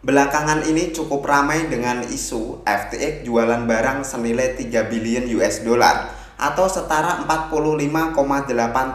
Belakangan ini cukup ramai dengan isu FTX jualan barang senilai 3 billion US dollar atau setara 45,8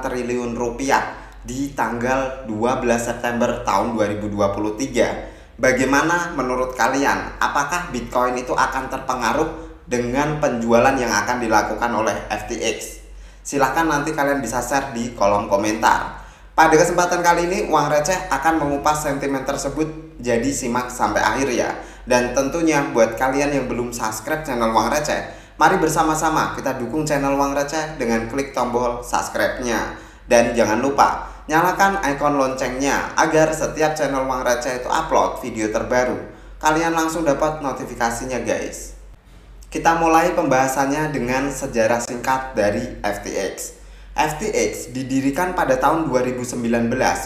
triliun rupiah di tanggal 12 September tahun 2023. Bagaimana menurut kalian? Apakah Bitcoin itu akan terpengaruh dengan penjualan yang akan dilakukan oleh FTX? Silahkan nanti kalian bisa share di kolom komentar. Pada kesempatan kali ini, Uang Receh akan mengupas sentimen tersebut, jadi simak sampai akhir ya. Dan tentunya buat kalian yang belum subscribe channel Uang Receh, mari bersama-sama kita dukung channel Uang Receh dengan klik tombol subscribe-nya. Dan jangan lupa, nyalakan ikon loncengnya agar setiap channel Uang Receh itu upload video terbaru, kalian langsung dapat notifikasinya guys. Kita mulai pembahasannya dengan sejarah singkat dari FTX. FTX didirikan pada tahun 2019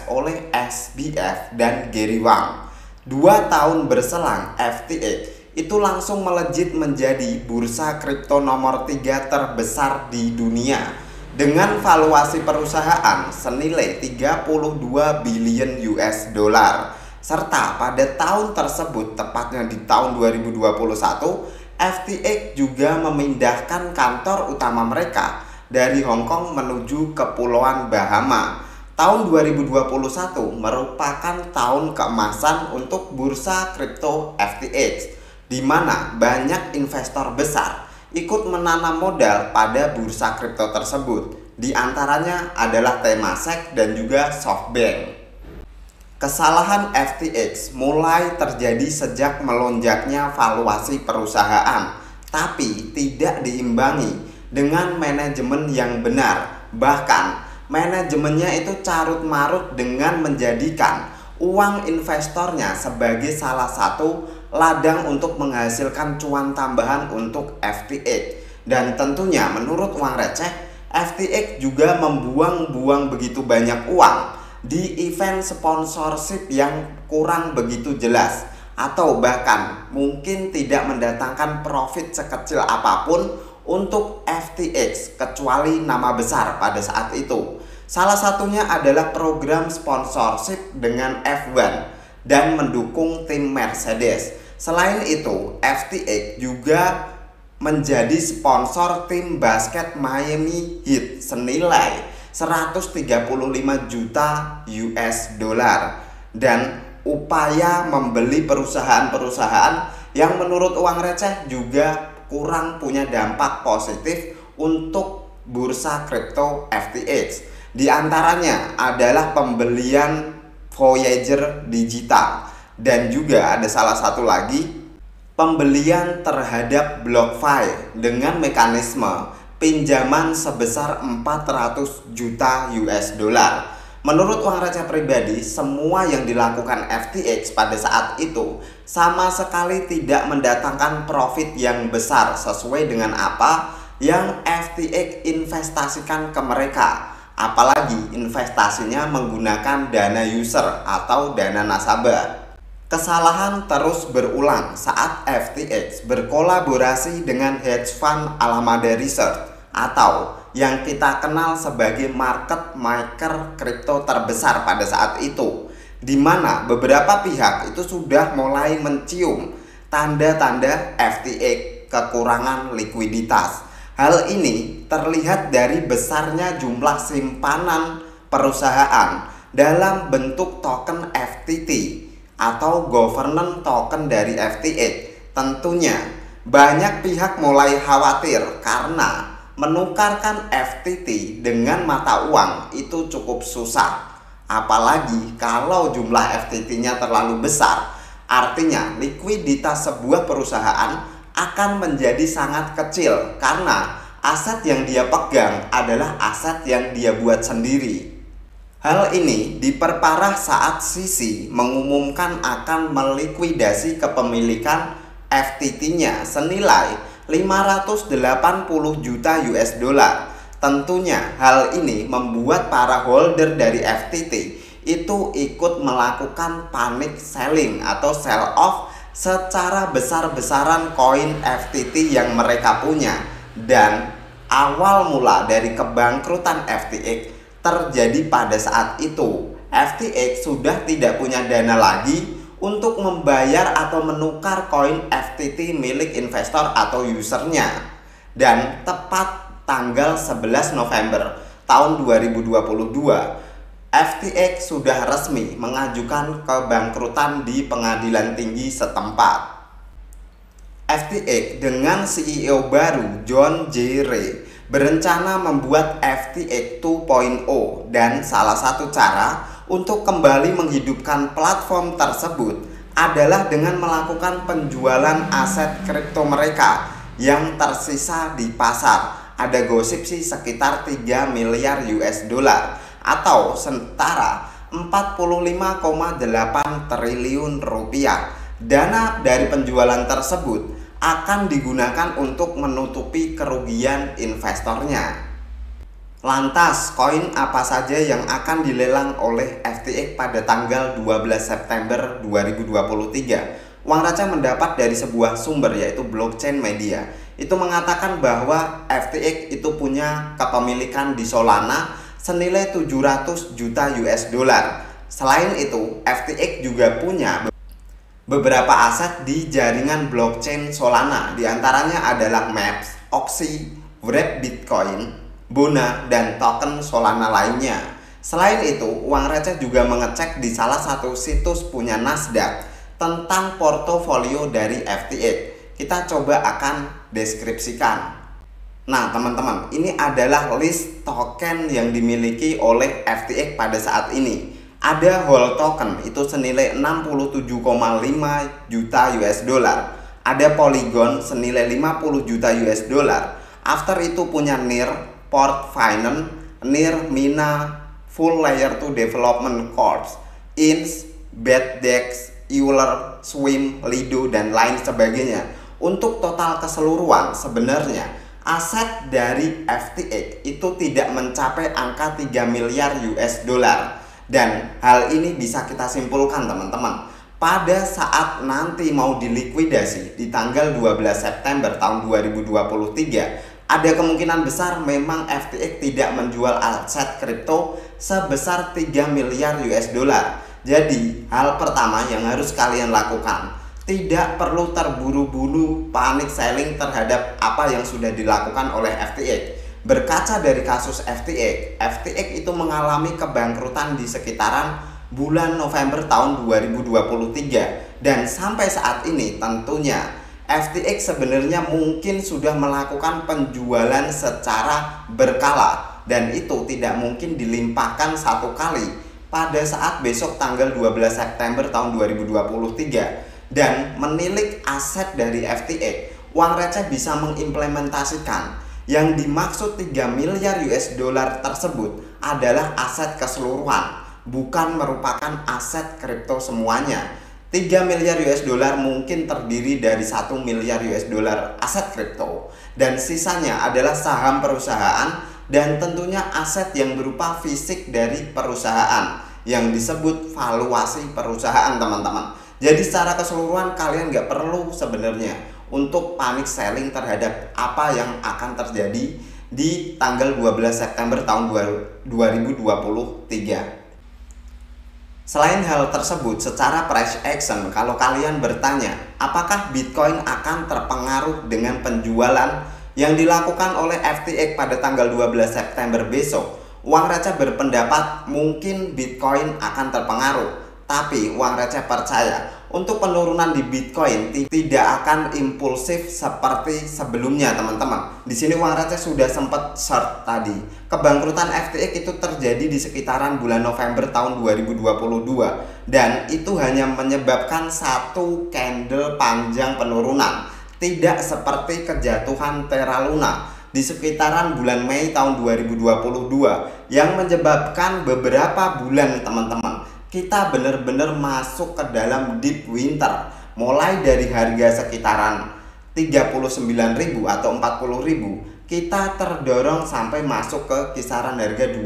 oleh SBF dan Gary Wang. 2 tahun berselang, FTX itu langsung melejit menjadi bursa kripto nomor 3 terbesar di dunia dengan valuasi perusahaan senilai 32 billion US dollar. Serta pada tahun tersebut, tepatnya di tahun 2021, FTX juga memindahkan kantor utama mereka dari Hong Kong menuju Kepulauan Bahama. Tahun 2021 merupakan tahun keemasan untuk bursa kripto FTX, di mana banyak investor besar ikut menanam modal pada bursa kripto tersebut. Di antaranya adalah Temasek dan juga SoftBank. Kesalahan FTX mulai terjadi sejak melonjaknya valuasi perusahaan, tapi tidak diimbangi dengan manajemen yang benar. Bahkan manajemennya itu carut-marut dengan menjadikan uang investornya sebagai salah satu ladang untuk menghasilkan cuan tambahan untuk FTX. Dan tentunya menurut Uang Receh, FTX juga membuang-buang begitu banyak uang di event sponsorship yang kurang begitu jelas, atau bahkan mungkin tidak mendatangkan profit sekecil apapun untuk FTX kecuali nama besar pada saat itu. Salah satunya adalah program sponsorship dengan F1 dan mendukung tim Mercedes. Selain itu, FTX juga menjadi sponsor tim basket Miami Heat senilai 135 juta US dollar dan upaya membeli perusahaan-perusahaan yang menurut Uang Receh juga kurang punya dampak positif untuk bursa kripto FTX. Di antaranya adalah pembelian Voyager Digital, dan juga ada salah satu lagi pembelian terhadap BlockFi dengan mekanisme pinjaman sebesar 400 juta US dollar. Menurut Uang Receh pribadi, semua yang dilakukan FTX pada saat itu sama sekali tidak mendatangkan profit yang besar sesuai dengan apa yang FTX investasikan ke mereka. Apalagi investasinya menggunakan dana user atau dana nasabah. Kesalahan terus berulang saat FTX berkolaborasi dengan hedge fund Alameda Research atau yang kita kenal sebagai market maker kripto terbesar pada saat itu, di mana beberapa pihak itu sudah mulai mencium tanda-tanda FTX kekurangan likuiditas. Hal ini terlihat dari besarnya jumlah simpanan perusahaan dalam bentuk token FTT atau governance token dari FTX. Tentunya banyak pihak mulai khawatir karena menukarkan FTT dengan mata uang itu cukup susah. Apalagi kalau jumlah FTT-nya terlalu besar, artinya likuiditas sebuah perusahaan akan menjadi sangat kecil karena aset yang dia pegang adalah aset yang dia buat sendiri. Hal ini diperparah saat Sisi mengumumkan akan melikuidasi kepemilikan FTT-nya senilai 580 juta US dollar. Tentunya hal ini membuat para holder dari FTT itu ikut melakukan panic selling atau sell off secara besar-besaran koin FTT yang mereka punya. Dan awal mula dari kebangkrutan FTX terjadi pada saat itu. FTX sudah tidak punya dana lagi untuk membayar atau menukar koin FTT milik investor atau usernya. Dan tepat tanggal 11 November tahun 2022, FTX sudah resmi mengajukan kebangkrutan di pengadilan tinggi setempat. FTX dengan CEO baru John J. Ray berencana membuat FTX 2.0, dan salah satu cara untuk kembali menghidupkan platform tersebut adalah dengan melakukan penjualan aset kripto mereka yang tersisa di pasar. Ada gosip sih sekitar 3 miliar US dollar atau setara 45,8 triliun rupiah. Dana dari penjualan tersebut akan digunakan untuk menutupi kerugian investornya. Lantas, koin apa saja yang akan dilelang oleh FTX pada tanggal 12 September 2023? Uang Receh mendapat dari sebuah sumber yaitu Blockchain Media. Itu mengatakan bahwa FTX itu punya kepemilikan di Solana senilai 700 juta US dollar. Selain itu, FTX juga punya beberapa aset di jaringan blockchain Solana. Di antaranya adalah Maps, Oxy, Wrap Bitcoin, Bona, dan token Solana lainnya. Selain itu, Uang Receh juga mengecek di salah satu situs punya Nasdaq tentang portofolio dari FTX. Kita coba akan deskripsikan. Nah teman-teman, ini adalah list token yang dimiliki oleh FTX pada saat ini. Ada whole token itu senilai 67,5 juta US dollar. Ada Polygon senilai 50 juta US dollar. After itu punya NIR, Port Finance, NIR, Mina, Full Layer 2 Development Corp, INS, BETDEX, Euler, Swim, Lido, dan lain sebagainya. Untuk total keseluruhan sebenarnya aset dari FTX itu tidak mencapai angka 3 miliar US dollar. Dan hal ini bisa kita simpulkan teman-teman, pada saat nanti mau dilikuidasi di tanggal 12 September tahun 2023, ada kemungkinan besar memang FTX tidak menjual aset kripto sebesar 3 miliar US dollar. Jadi hal pertama yang harus kalian lakukan, tidak perlu terburu-buru panik selling terhadap apa yang sudah dilakukan oleh FTX. Berkaca dari kasus FTX itu mengalami kebangkrutan di sekitaran bulan November tahun 2023. Dan sampai saat ini tentunya FTX sebenarnya mungkin sudah melakukan penjualan secara berkala. Dan itu tidak mungkin dilimpahkan satu kali pada saat besok tanggal 12 September tahun 2023. Dan menilik aset dari FTX, Uang Receh bisa mengimplementasikan yang dimaksud 3 miliar US dollar tersebut adalah aset keseluruhan, bukan merupakan aset kripto semuanya. 3 miliar US dollar mungkin terdiri dari 1 miliar US dollar aset kripto, dan sisanya adalah saham perusahaan dan tentunya aset yang berupa fisik dari perusahaan yang disebut valuasi perusahaan teman-teman. Jadi secara keseluruhan kalian nggak perlu sebenarnya untuk panik selling terhadap apa yang akan terjadi di tanggal 12 September tahun 2023. Selain hal tersebut, secara price action, kalau kalian bertanya apakah Bitcoin akan terpengaruh dengan penjualan yang dilakukan oleh FTX pada tanggal 12 September besok, Uang Receh berpendapat mungkin Bitcoin akan terpengaruh. Tapi Uang Receh percaya untuk penurunan di Bitcoin tidak akan impulsif seperti sebelumnya teman-teman. Di sini Uang Receh sudah sempat short tadi. Kebangkrutan FTX itu terjadi di sekitaran bulan November tahun 2022 dan itu hanya menyebabkan satu candle panjang penurunan. Tidak seperti kejatuhan Terra Luna di sekitaran bulan Mei tahun 2022 yang menyebabkan beberapa bulan teman-teman kita benar-benar masuk ke dalam deep winter, mulai dari harga sekitaran 39.000 atau 40.000 kita terdorong sampai masuk ke kisaran harga 25.000.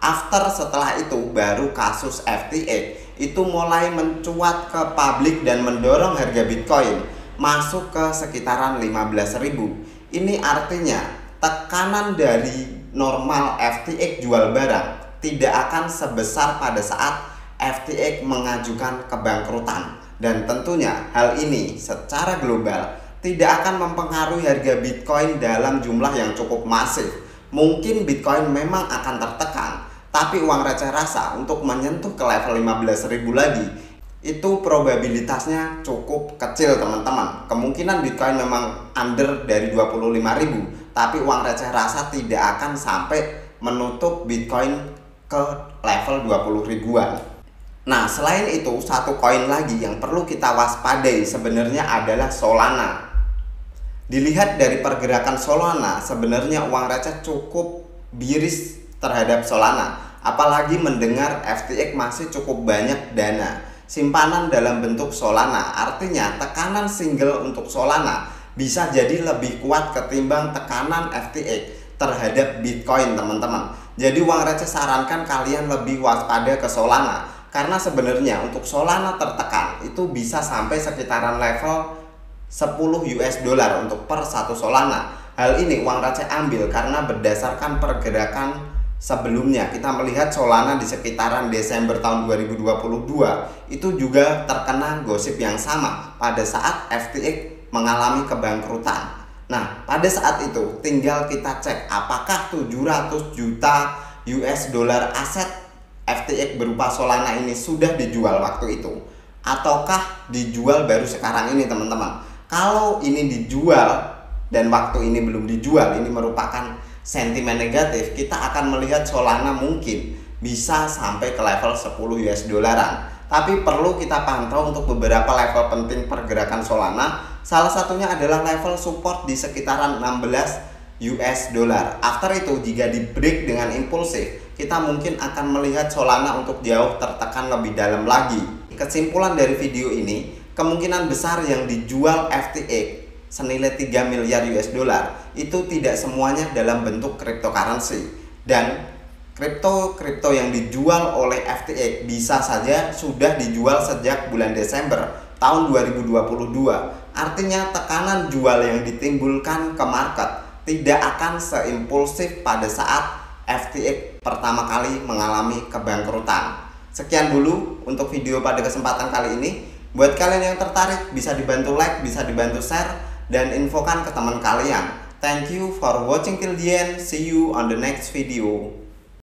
After setelah itu baru kasus FTX itu mulai mencuat ke publik dan mendorong harga Bitcoin masuk ke sekitaran 15.000. Ini artinya tekanan dari normal FTX jual barang tidak akan sebesar pada saat FTX mengajukan kebangkrutan. Dan tentunya hal ini secara global tidak akan mempengaruhi harga Bitcoin dalam jumlah yang cukup masif. Mungkin Bitcoin memang akan tertekan, tapi uang receh rasa untuk menyentuh ke level 15.000 lagi itu probabilitasnya cukup kecil teman-teman. Kemungkinan Bitcoin memang under dari 25.000, tapi uang receh rasa tidak akan sampai menutup Bitcoin ke level 20 ribuan. Nah, selain itu, satu koin lagi yang perlu kita waspadai sebenarnya adalah Solana. Dilihat dari pergerakan Solana, sebenarnya uang receh cukup biris terhadap Solana. Apalagi mendengar FTX masih cukup banyak dana simpanan dalam bentuk Solana. Artinya tekanan single untuk Solana bisa jadi lebih kuat ketimbang tekanan FTX terhadap Bitcoin, teman-teman. Jadi uang receh sarankan kalian lebih waspada ke Solana. Karena sebenarnya untuk Solana tertekan itu bisa sampai sekitaran level 10 US dollar untuk per satu Solana. Hal ini uang receh ambil karena berdasarkan pergerakan sebelumnya. Kita melihat Solana di sekitaran Desember tahun 2022 itu juga terkena gosip yang sama pada saat FTX mengalami kebangkrutan. Nah, pada saat itu tinggal kita cek apakah 700 juta US dollar aset FTX berupa Solana ini sudah dijual waktu itu, ataukah dijual baru sekarang ini, teman-teman. Kalau ini dijual dan waktu ini belum dijual, ini merupakan sentimen negatif. Kita akan melihat Solana mungkin bisa sampai ke level 10 US dollaran. Tapi perlu kita pantau untuk beberapa level penting pergerakan Solana. Salah satunya adalah level support di sekitaran 16 US dollar. After itu jika di break dengan impulsif, kita mungkin akan melihat Solana untuk jauh tertekan lebih dalam lagi. Kesimpulan dari video ini, kemungkinan besar yang dijual FTX senilai 3 miliar US dollar itu tidak semuanya dalam bentuk cryptocurrency. Dan kripto yang dijual oleh FTX bisa saja sudah dijual sejak bulan Desember tahun 2022. Artinya tekanan jual yang ditimbulkan ke market tidak akan seimpulsif pada saat FTX pertama kali mengalami kebangkrutan. Sekian dulu untuk video pada kesempatan kali ini. Buat kalian yang tertarik bisa dibantu like, bisa dibantu share, dan infokan ke teman kalian. Thank you for watching till the end. See you on the next video.